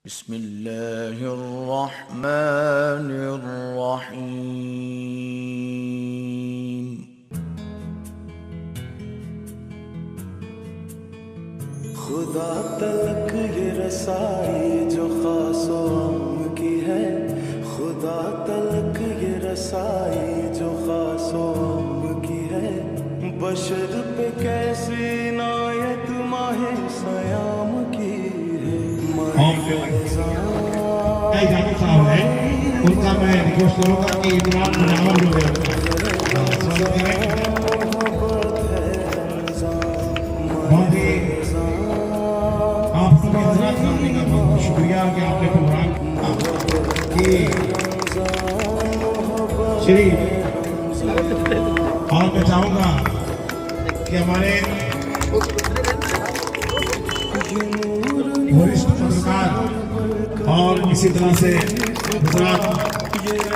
बिस्मिल्लाहिर्रहमानिर्रहीम। खुदा तलक ये रसाई जो खासो आम की है, खुदा तलक ये रसाई जो खासो आम की है। बशर पे कैसी नायत माहे सयाम की है। साहब है उनका मैं रिक्वेस्ट करूँगा कि इमरान मुनावर जो है बहुत ही आप सभी हजरात करने का बहुत शुक्रिया कि आपने प्रोग्राम कि श्री और मैं चाहूँगा कि हमारे वरिष्ठ पत्रकार और इसी तरह से गुजरात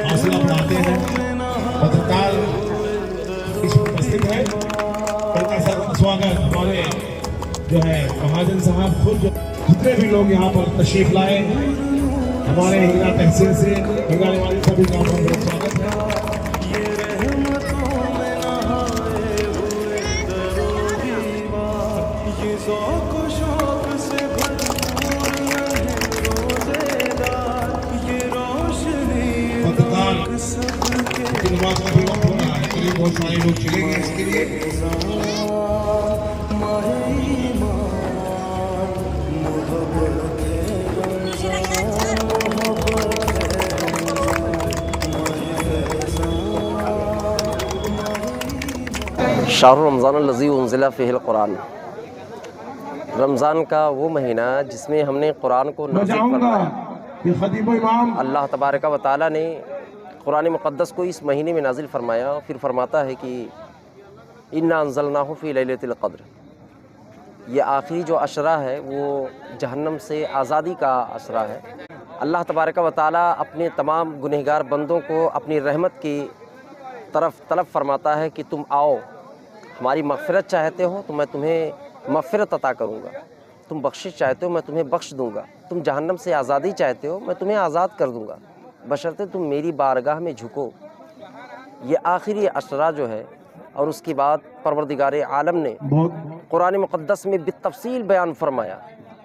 हौसला बढ़ाते हैं पत्रकार उपस्थित है। उनका स्वागत हमारे जो है महाजन साहब खुद जितने भी लोग यहाँ पर तशरीफ लाए हमारे हिंगना तहसील से हिंगाने वाले सभी का बहुत स्वागत है। नमाज का भी वक्त हो रहा है, करीब बहुत सारे लोग चलेंगे इसके लिए। शाहरुर रमज़ान लज़ी उन्ज़िला फ़ीहिल क़ुरान। रमज़ान का वो महीना जिसमें हमने कुरान को नाज़िल फरमाया। अल्लाह तबारक व तआला ने कुरान मुक़द्दस को इस महीने में नाज़िल फरमाया। फिर फरमाता है कि इन्ना अंज़लनाहु फ़ी लैलतिल क़द्र। ये आखिरी जो अशरा है वो जहन्नम से आज़ादी का अशरा है। अल्लाह तबारक व तआला अपने तमाम गुनहगार बंदों को अपनी रहमत की तरफ तलब फरमाता है कि तुम आओ, हमारी मग़फ़िरत चाहते हो तो मैं तुम्हें मग़फ़िरत अता करूँगा, तुम बख्शिश चाहते हो मैं तुम्हें बख्श दूँगा, तुम जहन्नम से आज़ादी चाहते हो मैं तुम्हें आज़ाद कर दूँगा, बशर्ते तुम मेरी बारगाह में झुको। ये आखिरी अशरा जो है और उसके बाद परवरदिगार आलम ने कुरान मुक़द्दस में बितफ़सील बयान फरमाया,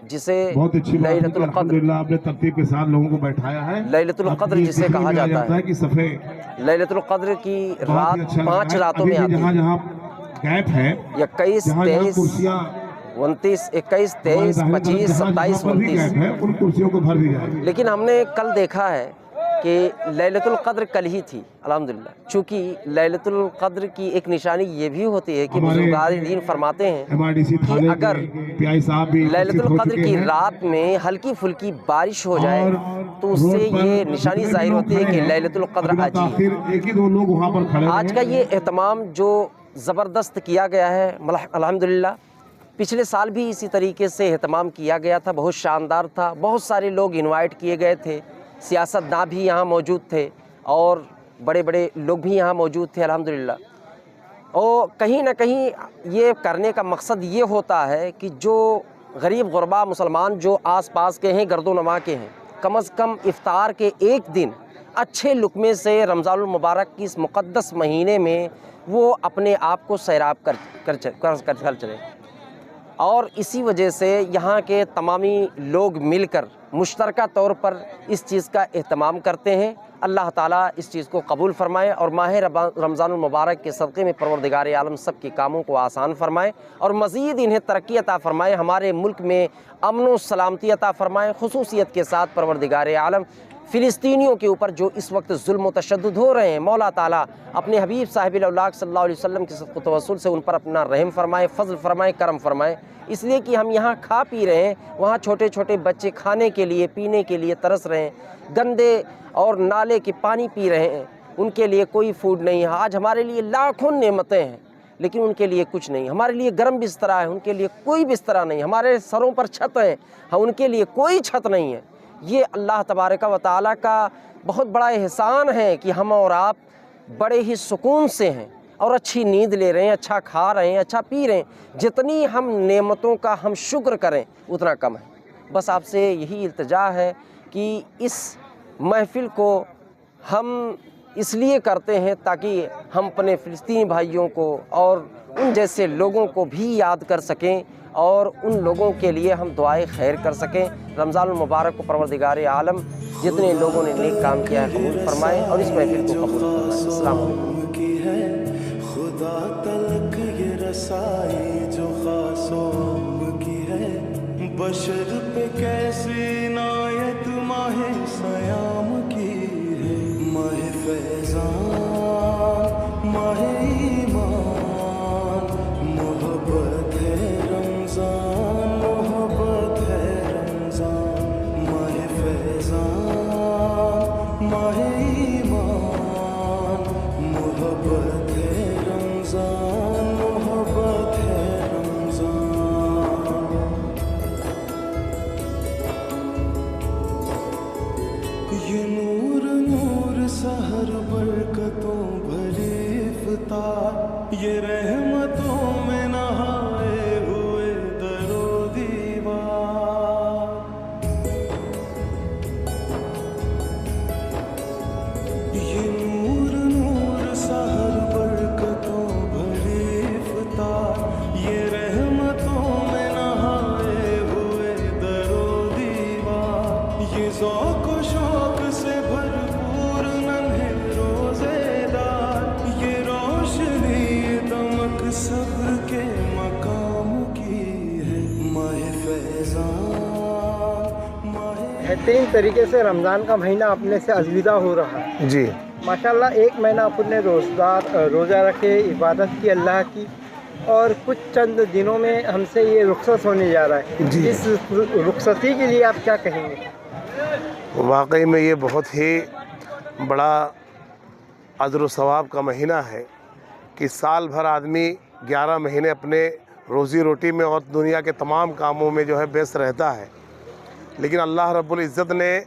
जिसे लैलतुल क़द्र आपने तरतीब के साथ लोगों को बैठाया है। लैलतुल क़द्र जिसे कहा जाता है कि सफ़े लैलतुल क़द्र की रात 5 रातों में आती है। गैप है 21, 23, 29, 21, 23, 25, 27, 29 उन कुर्सियों को भर दिया है। लेकिन हमने कल देखा है कि लैलतुल क़द्र कल ही थी अल्हम्दुलिल्लाह। चूँकि लैलतुल क़द्र की एक निशानी ये भी होती है कि बुज़ुर्गान दीन फरमाते हैं कि अगर लैलतुल क़द्र की रात में हल्की फुल्की बारिश हो जाए तो उससे ये निशानी ज़ाहिर होती है कि लैलतुल क़द्र आज है। आज का ये एहतमाम जो ज़बरदस्त किया गया है अल्हम्दुलिल्लाह, पिछले साल भी इसी तरीके से एहतमाम किया गया था, बहुत शानदार था। बहुत सारे लोग इनवाइट किए गए थे, सियासतदान भी यहाँ मौजूद थे और बड़े बड़े लोग भी यहाँ मौजूद थे अल्हम्दुलिल्लाह। और कहीं ना कहीं ये करने का मकसद ये होता है कि जो गरीब गुरबा मुसलमान जो आस पास के हैं, गर्दो-नमा के हैं, कम से कम इफ्तार के एक दिन अच्छे लुक़मे से रमज़ानुल मुबारक की इस मुक़द्दस महीने में वो अपने आप को सैराब कर चले। और इसी वजह से यहाँ के तमामी लोग मिलकर मुश्तरका तौर पर इस चीज़ का एहतमाम करते हैं। अल्लाह ताला इस चीज़ को कबूल फ़रमाए और माह रमज़ानुल मुबारक के सदक़े में परवरदिगार आलम सब के कामों को आसान फ़रमाए और मज़ीद इन्हें तरक्की अता फ़रमाए, हमारे मुल्क में अमन व सलामती अता फ़रमाए। ख़ुसूसियत के साथ परवरदिगार आलम फ़िलिस्तीनियों के ऊपर जो इस वक्त जुल्म व तशद्दुद हो रहे हैं, मौला ताला अपने हबीब साहिबिल औलाद सल्लल्लाहु अलैहि वसल्लम के सदक़े तवस्सुल से उन पर अपना रहम फ़रमाए, फ़ज़ल फ़रमाए, करम फ़रमाए। इसलिए कि हम यहाँ खा पी रहे हैं, वहाँ छोटे छोटे बच्चे खाने के लिए पीने के लिए तरस रहे हैं, गंदे और नाले के पानी पी रहे हैं, उनके लिए कोई फूड नहीं है। आज हमारे लिए लाखों नेमतें हैं लेकिन उनके लिए कुछ नहीं। हमारे लिए गर्म बिस्तरा है, उनके लिए कोई बिस्तरा नहीं। हमारे सरों पर छत है, हाँ उनके लिए कोई छत नहीं है। ये अल्लाह तबारक व तआला का बहुत बड़ा एहसान है कि हम और आप बड़े ही सुकून से हैं और अच्छी नींद ले रहे हैं, अच्छा खा रहे हैं, अच्छा पी रहे हैं। जितनी हम नेमतों का हम शुक्र करें उतना कम है। बस आपसे यही इल्तिजा है कि इस महफ़िल को हम इसलिए करते हैं ताकि हम अपने फ़िलिस्तीनी भाइयों को और उन जैसे लोगों को भी याद कर सकें और उन लोगों के लिए हम दुआए खैर कर सकें। रमज़ानुल मुबारक को परवरदिगार आलम जितने लोगों ने नेक काम किया है कबूल फरमाए और इस महफिल को कबूल फरमाए। अस्सलाम वालेकुम। की है खुदा तलक ये रसाई जो खासो की है, बशर पे कैसी नायत माहे सयाम की है। माहे फैज़ान माहे ईमान मोहब्बत है रमज़ान, मोहब्बत है रमज़ान। माहे फैज़ान माहे ईमान मोहब्बत है रमज़ान, मोहब्बत है रमज़ान। ये नूर नूर सहर बरकतों भरी इफ्तार, ये रहमतों में नहाए हुए दरो दीवार। ये नूर नूर सहर बरकतों भरी इफ्तार, ये रहमतों में नहाए हुए दरो दीवार। ये ज़ौक़ व शौक़ से भरपूर नन्हे रोज़ेदार, ये रोशनी दमक सब्र के मकाम की है। माहे फैज़ान माहे बेहतरीन तरीके से रमज़ान का महीना अपने से अलविदा हो रहा है जी। माशाल्लाह। एक महीना अपने रोज़ा रखे, इबादत की अल्लाह की, और कुछ चंद दिनों में हमसे ये रुखसत होने जा रहा है जी। इस रुखसती के लिए आप क्या कहेंगे? वाकई में ये बहुत ही बड़ा अजर व सवाब का महीना है कि साल भर आदमी 11 महीने अपने रोज़ी रोटी में और दुनिया के तमाम कामों में जो है व्यस्त रहता है, लेकिन अल्लाह रब्बुल इज़्ज़त ने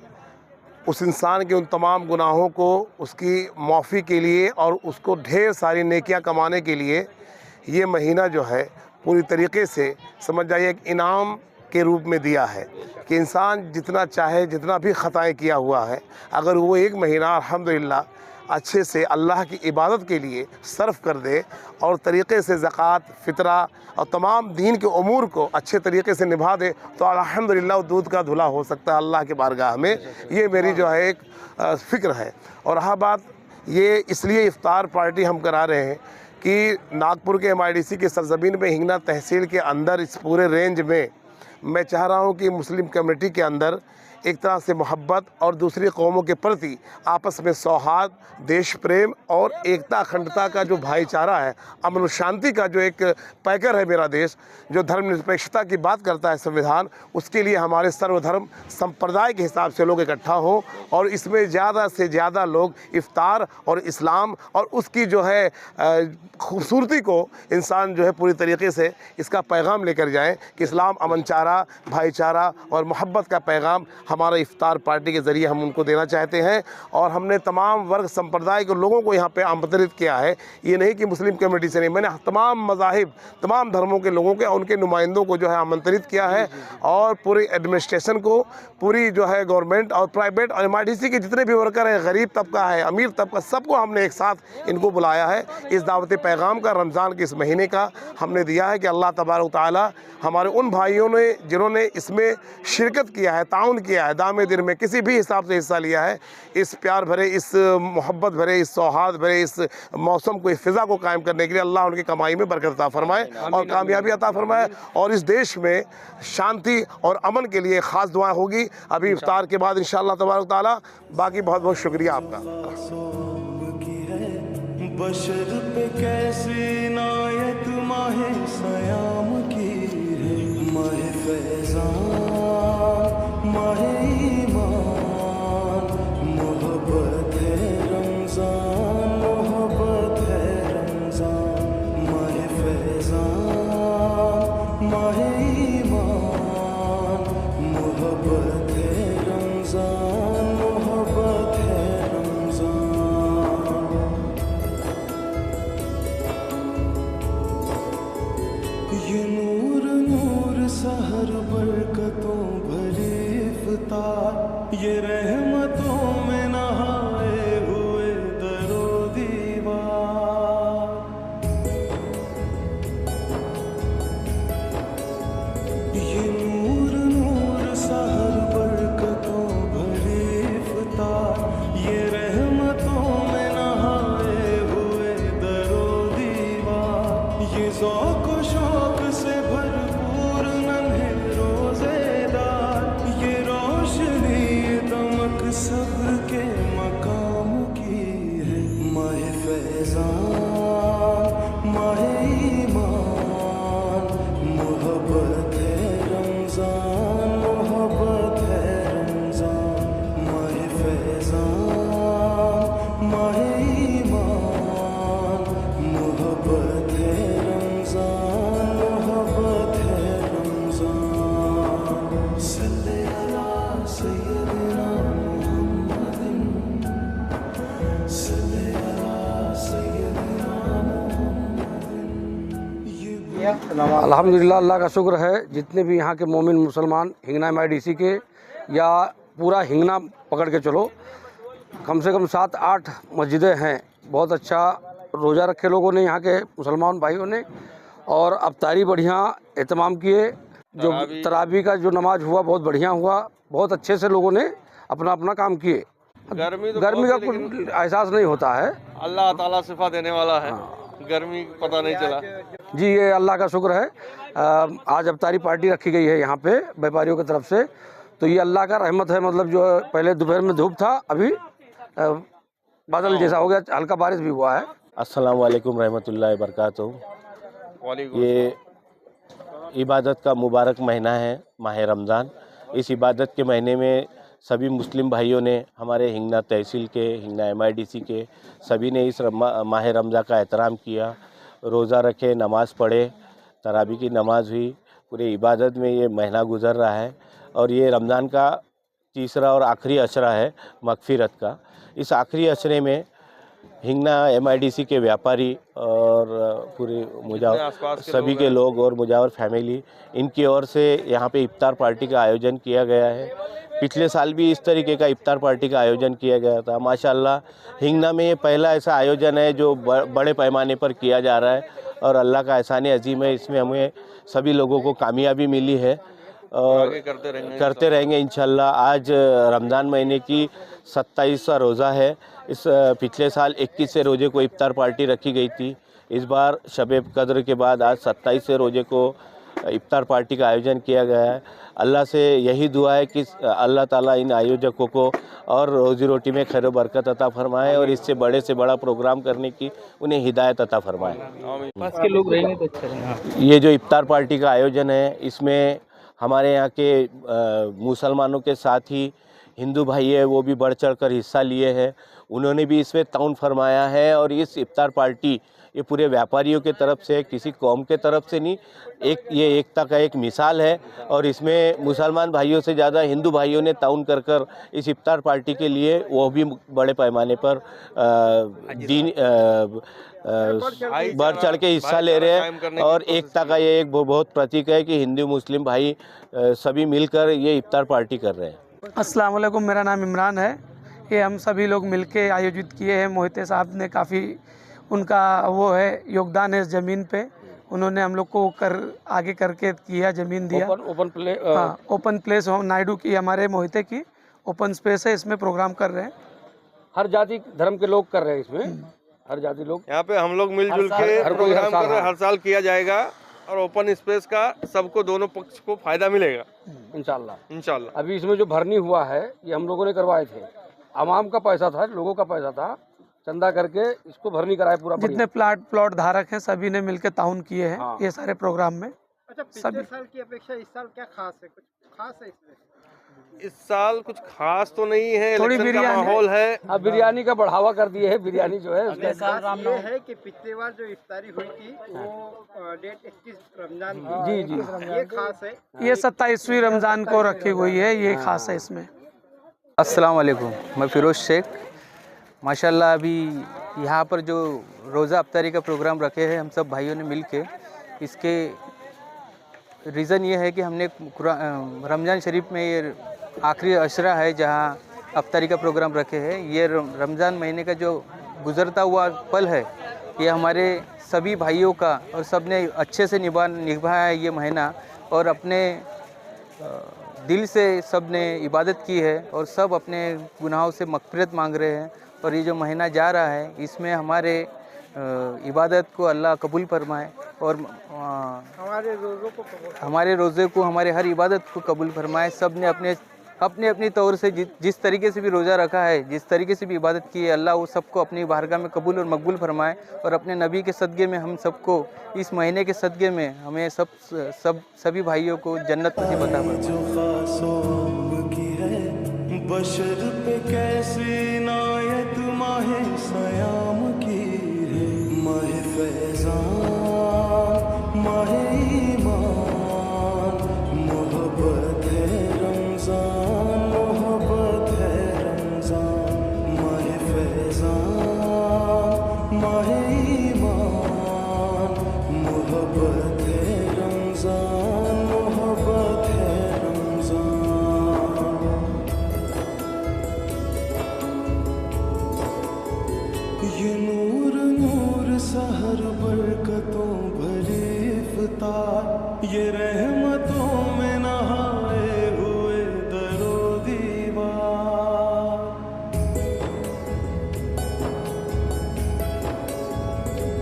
उस इंसान के उन तमाम गुनाहों को उसकी माफ़ी के लिए और उसको ढेर सारी नेकियां कमाने के लिए ये महीना जो है पूरी तरीके से समझ जाइए एक इनाम के रूप में दिया है कि इंसान जितना चाहे, जितना भी ख़ताएँ किया हुआ है, अगर वो एक महीना अल्हम्दुलिल्लाह अच्छे से अल्लाह की इबादत के लिए सर्फ कर दे और तरीक़े से ज़कात, फ़ितरा और तमाम दीन के उमूर को अच्छे तरीके से निभा दे तो अल्हम्दुलिल्लाह दूध का धुला हो सकता है अल्लाह की बारगाह में। ये मेरी जो है एक फ़िक्र है। और रहा बात ये इसलिए इफ्तार पार्टी हम करा रहे हैं कि नागपुर के MIDC के सरज़मीन में हिंगना तहसील के अंदर इस पूरे रेंज में मैं चाह रहा हूँ कि मुस्लिम कम्युनिटी के अंदर एक तरह से मोहब्बत और दूसरी कौमों के प्रति आपस में सौहार्द, देश प्रेम और एकता अखंडता का जो भाईचारा है, अमन और शांति का जो एक पैकर है मेरा देश, जो धर्मनिरपेक्षता की बात करता है संविधान, उसके लिए हमारे सर्वधर्म संप्रदाय के हिसाब से लोग इकट्ठा हों और इसमें ज़्यादा से ज़्यादा लोग इफ्तार और इस्लाम और उसकी जो है खूबसूरती को इंसान जो है पूरी तरीके से इसका पैगाम लेकर जाएं कि इस्लाम अमनचारा, भाईचारा और मोहब्बत का पैगाम हमारा इफ्तार पार्टी के ज़रिए हम उनको देना चाहते हैं। और हमने तमाम वर्ग संप्रदाय के लोगों को यहाँ पे आमंत्रित किया है। ये नहीं कि मुस्लिम कम्युनिटी से नहीं, मैंने तमाम मज़ाहिब, तमाम धर्मों के लोगों के उनके नुमाइंदों को जो है आमंत्रित किया है और पूरी एडमिनिस्ट्रेशन को, पूरी जो है गवर्नमेंट और प्राइवेट और MIDC के जितने भी वर्कर हैं, गरीब तबका है, अमीर तबका, सबको हमने एक साथ इनको बुलाया है। इस दावत पैगाम का रमज़ान के इस महीने का हमने दिया है कि अल्लाह तबारक तआला हमारे उन भाइयों ने जिन्होंने इसमें शिरकत किया है, ताउन किया है, दामे दिल में किसी भी हिसाब से हिस्सा लिया है, इस प्यार भरे, इस मोहब्बत भरे, इस सौहार्द भरे इस मौसम को, इस फ़िज़ा को कायम करने के लिए अल्लाह उनकी कमाई में बरकत अता फरमाए और कामयाबी अता फरमाए और इस देश में शांति और अमन के लिए ख़ास दुआ होगी अभी इफ्तार के बाद इंशाअल्लाह तबारक तआला। बाकी बहुत बहुत शुक्रिया आपका। बशर पे कैसी नायत माहे सयाम की है। माहे फैज़ान माहे ईमान मोहब्बत है रमज़ान, मोहब्बत है रमज़ान। माहे फैज़ान माहे ईमान मोहब्बत है रमज़ान, मोहब्बत है रमज़ान। ये नूर नूर सहर बरकतों भरी इफ्तार ये रहमतों में नहाए हुए दरो दीवार ये नूर नूर सहर बरकतों भरे इफ्तार ये रहमतों में नहाए हुए दरो दीवार ये ज़ौक़ व शौक़ से भरपूर नन्हे रोज़ेदार ये रोशनी ये दमक सब्र के मकाम की है माह फैज़ान माह ईमान मोहब्बत है रमज़ान मोहब्बत है रमज़ान माह फैज़ान माह ईमान मोहब्बत है रमज़ान मोहब्बत है रमज़ान सल्ले अला सय्यदिना मुहम्मदिन सल्ले अला सय्यदिना मुहम्मदिन अल्हम्दुलिल्लाह, अल्लाह का शुक्र है। जितने भी यहाँ के मोमिन मुसलमान हिंगना MIDC के या पूरा हिंगना पकड़ के चलो, कम से कम 7-8 मस्जिदें हैं। बहुत अच्छा रोज़ा रखे लोगों ने यहाँ के मुसलमान भाइयों ने, और अफ्तारी बढ़िया एहतमाम किए। जो तरावी का जो नमाज हुआ बहुत बढ़िया हुआ, बहुत अच्छे से लोगों ने अपना अपना काम किए। गर्मी का कुछ एहसास नहीं होता है। अल्लाह ताला शिफा देने वाला है। गर्मी पता नहीं चला जी, ये अल्लाह का शुक्र है। आज अफ्तारी पार्टी रखी गई है यहाँ पे व्यापारियों की तरफ से, तो ये अल्लाह का रहमत है। मतलब जो पहले दोपहर में धूप था, अभी बादल जैसा हो गया, हल्का बारिश भी हुआ है। अस्सलाम वालेकुम रहमतुल्लाहि बरकातहू। ये इबादत का मुबारक महीना है, माह रमज़ान। इस इबादत के महीने में सभी मुस्लिम भाइयों ने, हमारे हिंगना तहसील के, हिंगना MIDC के सभी ने इस माह रमज़ान का एहतराम किया। रोज़ा रखे, नमाज़ पढ़े, तरावी की नमाज़ हुई। पूरे इबादत में ये महीना गुज़र रहा है, और ये रमज़ान का तीसरा और आखिरी अशरा है मगफ़िरत का। इस आखिरी अशरे में हिंगना MIDC के व्यापारी और पूरे मुजावर सभी के लोग और मुजावर फैमिली, इनकी ओर से यहाँ पे इफ्तार पार्टी का आयोजन किया गया है। पिछले साल भी इस तरीके का इफ्तार पार्टी का आयोजन किया गया था। माशाल्लाह हिंगना में ये पहला ऐसा आयोजन है जो बड़े पैमाने पर किया जा रहा है, और अल्लाह का एहसान अजीम है। इसमें हमें सभी लोगों को कामयाबी मिली है, और करते रहेंगे इंशाल्लाह। आज रमज़ान महीने की 27वां रोज़ा है। इस पिछले साल 21 रोज़े को इफ्तार पार्टी रखी गई थी। इस बार शब कद्र के बाद आज 27वें रोज़े को इफ्तार पार्टी का आयोजन किया गया है। अल्लाह से यही दुआ है कि अल्लाह ताला इन आयोजकों को और रोज़ी रोटी में खैर बरकत अता फरमाए, और इससे बड़े से बड़ा प्रोग्राम करने की उन्हें हिदायत अता फरमाए। पास के लोग रहेंगे तो अच्छा रहेगा। ये जो इफ्तार पार्टी का आयोजन है, इसमें हमारे यहाँ के मुसलमानों के साथ ही हिंदू भाई है, वो भी बढ़ चढ़ कर हिस्सा लिए हैं। उन्होंने भी इसमें ताउन फरमाया है, और इस इफ्तार पार्टी ये पूरे व्यापारियों के तरफ से, किसी कौम के तरफ से नहीं, ये एकता का एक मिसाल है। और इसमें मुसलमान भाइयों से ज़्यादा हिंदू भाइयों ने ताउन कर कर इस इफ्तार पार्टी के लिए वो भी बड़े पैमाने पर बढ़ चढ़ के हिस्सा ले रहे हैं। और एकता का ये एक बहुत प्रतीक है कि हिंदू मुस्लिम भाई सभी मिलकर ये इफ्तार पार्टी कर रहे हैं। अस्सलाम वालेकुम, मेरा नाम इमरान है। ये हम सभी लोग मिलके आयोजित किए हैं। मोहिते साहब ने काफ़ी उनका वो है योगदान है इस ज़मीन पे। उन्होंने हम लोग को आगे करके किया, ज़मीन दिया। ओपन प्लेस नायडू की, हमारे मोहिते की ओपन स्पेस है, इसमें प्रोग्राम कर रहे हैं। हर जाति धर्म के लोग कर रहे हैं इसमें, हर जाति लोग यहाँ पे हम लोग मिलजुल के प्रोग्राम कर रहे हैं। हर साल किया जाएगा, और ओपन स्पेस का सबको, दोनों पक्ष को फायदा मिलेगा इंशाल्लाह। अभी इसमें जो भरनी हुआ है ये हम लोगों ने करवाए थे। आवाम का पैसा था, लोगों का पैसा था, चंदा करके इसको भरनी कराए पूरा। जितने प्लॉट धारक हैं सभी ने मिलकर ताउन किए हैं ये सारे प्रोग्राम में। अच्छा, पिछले साल की अपेक्षा इस साल क्या खास है? कुछ खास है इसमें? इस साल कुछ खास तो नहीं है, थोड़ी इलेक्शन का माहौल है। अब बिरयानी का बढ़ावा कर दिए है। बिरयानी जो है ये है कि पिछले बार जो इफ्तारी हुई थी वो डेट 21 रमजान थी। जी ये खास है। ये 27वीं रमज़ान को रखी हुई है, ये खास है इसमें। अस्सलाम वालेकुम, मैं फ़िरोज़ शेख। माशाल्लाह अभी यहाँ पर जो रोज़ा अफ्तारी का प्रोग्राम रखे हैं हम सब भाइयों ने मिल के, इसके रीज़न ये है कि हमने रमज़ान शरीफ में ये आखिरी अशरा है जहाँ अफ्तारी का प्रोग्राम रखे हैं। ये रमज़ान महीने का जो गुज़रता हुआ पल है, ये हमारे सभी भाइयों का और सब ने अच्छे से निभाया है ये महीना, और अपने दिल से सब ने इबादत की है और सब अपने गुनाहों से मग़फ़िरत मांग रहे हैं। और ये जो महीना जा रहा है, इसमें हमारे इबादत को अल्लाह कबूल फरमाए और हमारे रोज़े को, हमारे हर इबादत को कबूल फरमाए। सब ने अपने अपनी तौर से जिस तरीके से भी रोज़ा रखा है, जिस तरीके से भी इबादत की है, अल्लाह वो सबको अपनी बारगाह में कबूल और मकबूल फरमाए। और अपने नबी के सदक़े में हम सबको, इस महीने के सदक़े में हमें सभी भाइयों को जन्नत नसीब अता फरमाए। बशर पे कैसी नायत माहे सयाम की है, माहे फैज़ान माहे ईमान, मोहब्बत है रमज़ान, मोहब्बत है रमज़ान, माहे फैज़ान माहे ईमान, मोहब्बत है रमज़ान, मोहब्बत है रमज़ान। ये नूर नूर सहर बरकतों भरी इफ्तार, ये रहमतों में नहाए हुए दरो दीवार।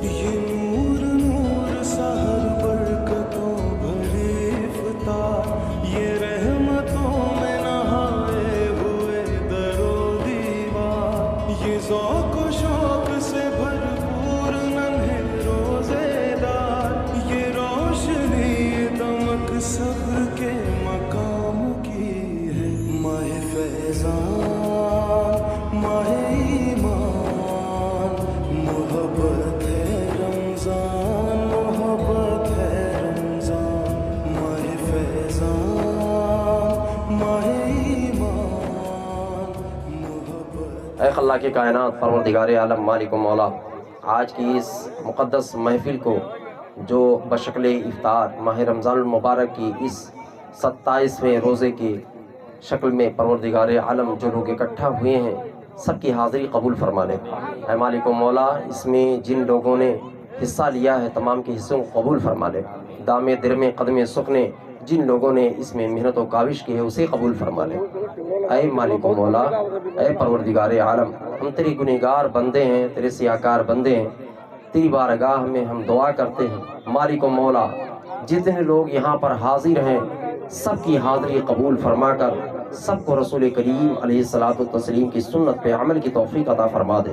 ये नूर नूर सहर बरकतों भरी इफ्तार, ये रहमतों में नहाए हुए दरो दीवार। ये ज़ौक़ शौक़ से भरपूर नन्हे रोज़ेदार, ये रोशनी दमक सब्र के मकाम की है, माहे फैज़ान माहे ईमान, मोहब्बत है रमज़ान, मोहब्बत है रमज़ान, माहे फैज़ान माहे ईमान, मोहब्बत। ऐ अल्लाह की कायनात परवरदिगार आलम मालिक व मौला, आज की इस मुक़द्दस महफ़िल को जो बशक्ल इफ्तार माह रमज़ान मुबारक की इस 27वें रोज़े की शक्ल में परवरदिगार आलम जो लोग इकट्ठा हुए हैं, सबकी हाज़िरी कबूल फरमा ले। ऐ मालिक व मौला, इसमें जिन लोगों ने हिस्सा लिया है, तमाम के हिस्सों को कबूल फरमा ले। दामे दिरमे कदमे सुख ने जिन लोगों ने इसमें मेहनत व काविश की है, उसे कबूल फरमा ले। ऐ मालिक व मौला, ऐ परवरदिगार आलम, हम तेरे गुनहगार बंदे हैं, तेरे सियाकार बंदे हैं, तेरी बारगाह में हम दुआ करते हैं। मालिक व मौला, जितने लोग यहाँ पर हाजिर हैं, सबकी हाज़िरी कबूल फरमा कर सबको रसूल करीम अलैहिस्सलातु तस्लीम की सुन्नत पे अमल की तौफीक अता फरमा दे।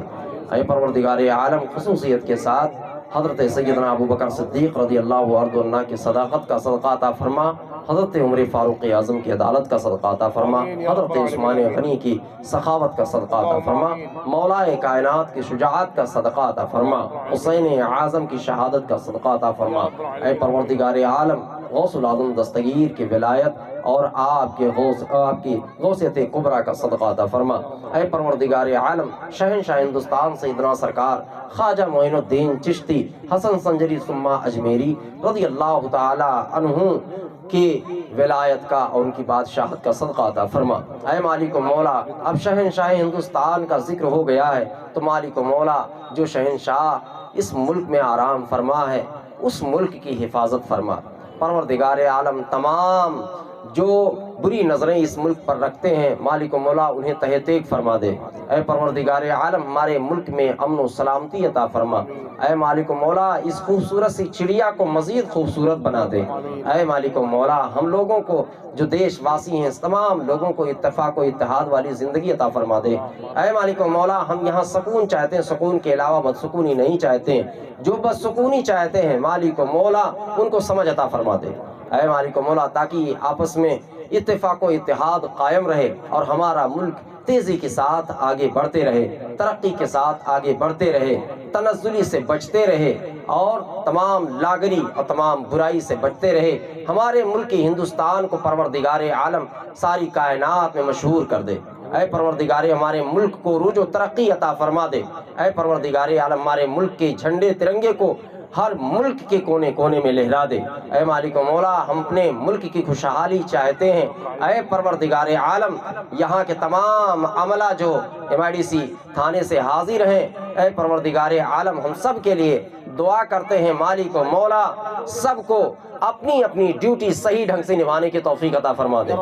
ऐ परवरदिगार आलम, खुसूसियत के साथ हज़रत सैयदना अबू बकर सिद्दीक़ रज़ियल्लाहु अन्हु की सदाक़त का सदक़ा अता फरमा, हज़रत उमर फ़ारूक़ आज़म की अदालत का सदक़ा अता फरमा, हज़रत उस्मान गनी की सखावत का सदक़ा अता फरमा, मौलाए कायनात की शुजाअत का सदक़ा अता फरमा, हुसैन आज़म की शहादत का सदक़ा अता फरमा। ऐ परवरदिगार आलम, गौसुल आज़म दस्तगीर की विलायत और आपकी गौसियत कुबरा का सदक़ा अता फरमा। ऐ परवरदिगार आलम, शहंशाह हिंदुस्तान सैयदना सरकार ख्वाजा मोइनुद्दीन चिश्ती हसन संजरी सुम्मा अजमेरी रज़ियल्लाहु ताला अन्हु की विलायत का और उनकी बादशाहत का सदक़ा अता फरमा। ऐ मालिक व मौला, अब शहंशाह हिंदुस्तान का जिक्र हो गया है, तो मालिक व मौला, जो शहंशाह इस मुल्क में आराम फरमा है, उस मुल्क की हिफाजत फरमा। परवरदिगार आलम, तमाम जो बुरी नज़रें इस मुल्क पर रखते हैं, मालिक व मौला, उन्हें तहक़ीक़ फरमा दे। ऐ परवरदिगार आलम, हमारे मुल्क में अमन व सलामती अता फरमा। ऐ मालिक व मौला, इस खूबसूरत सी चिड़िया को मज़ीद खूबसूरत बना दे। ऐ मालिक व मौला, हम लोगों को जो देशवासी हैं, तमाम लोगों को इत्तेफाक व इत्तेहाद वाली ज़िंदगी अता फरमा दे। ऐ मालिक व मौला, हम यहाँ सुकून चाहते हैं, सुकून के अलावा बदसुकूनी नहीं चाहते हैं। जो बदसुकूनी चाहते हैं, मालिक व मौला, उनको समझ अता फरमा दे। ऐ मालिक व मौला, ताकि आपस में इत्तेफाक व इत्तेहाद कायम रहे और हमारा मुल्क तेज़ी के साथ आगे बढ़ते रहे, तरक्की के साथ आगे बढ़ते रहे, तनज़्ज़ुली से बचते रहे और तमाम लागरी और तमाम बुराई से बचते रहे। हमारे मुल्क हिंदुस्तान को परवरदिगार आलम सारी कायनात में मशहूर कर दे। ऐ परवरदिगार, हमारे मुल्क को रूज व तरक्की अता फरमा दे। ऐ परवरदिगार आलम, हमारे मुल्क के झंडे तिरंगे को हर मुल्क के कोने कोने में लहरा दे। ऐ मालिक मौला, हम अपने मुल्क की खुशहाली चाहते हैं। ऐ परवरदिगार आलम, यहाँ के तमाम अमला जो MIDC थाने से हाजिर हैं, ऐ परवरदिगार आलम हम सब के लिए दुआ करते हैं। मालिक मौला, सबको अपनी अपनी ड्यूटी सही ढंग से निभाने की तौफीक अता फरमा दे।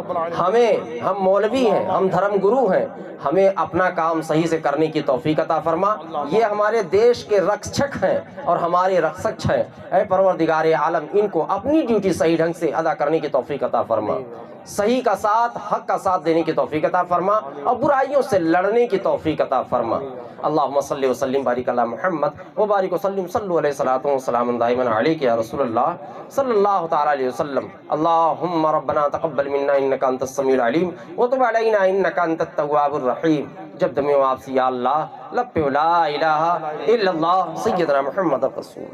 हम मौलवी हैं, हम धर्म गुरु हैं, हमें अपना काम सही से करने की तौफीक अता फरमा। ये हमारे देश के रक्षक हैं और हमारे रक्षक हैं। ऐ परवरदिगार आलम, इनको अपनी ड्यूटी सही ढंग से अदा करने की तौफीक अता फरमा। सही का साथ, हक का साथ देने की तौफीक अता फरमा और बुराइयों से लड़ने की तौफीक अता फरमा। अल्लाहुम्मा सल्ली व सल्लिम बारिक अला मुहम्मद व बारिक व सल्लिम सल्लु अलैहि सलातो व सलामुन दाइमन अलैका या रसूलल्लाह सल्लल्लाहु तआला अलैहि वसल्लम। अल्लाहुम्मा रब्बना तक़ब्बल मिन्ना इन्नका अंतस समीउल अलीम व तुब अलैना इन्नका अंतत तव्वाबुर रहीम। जब दमे वापसी या अल्लाह लब पे ला इलाहा इल्लल्लाह सय्यदना मुहम्मद रसूल।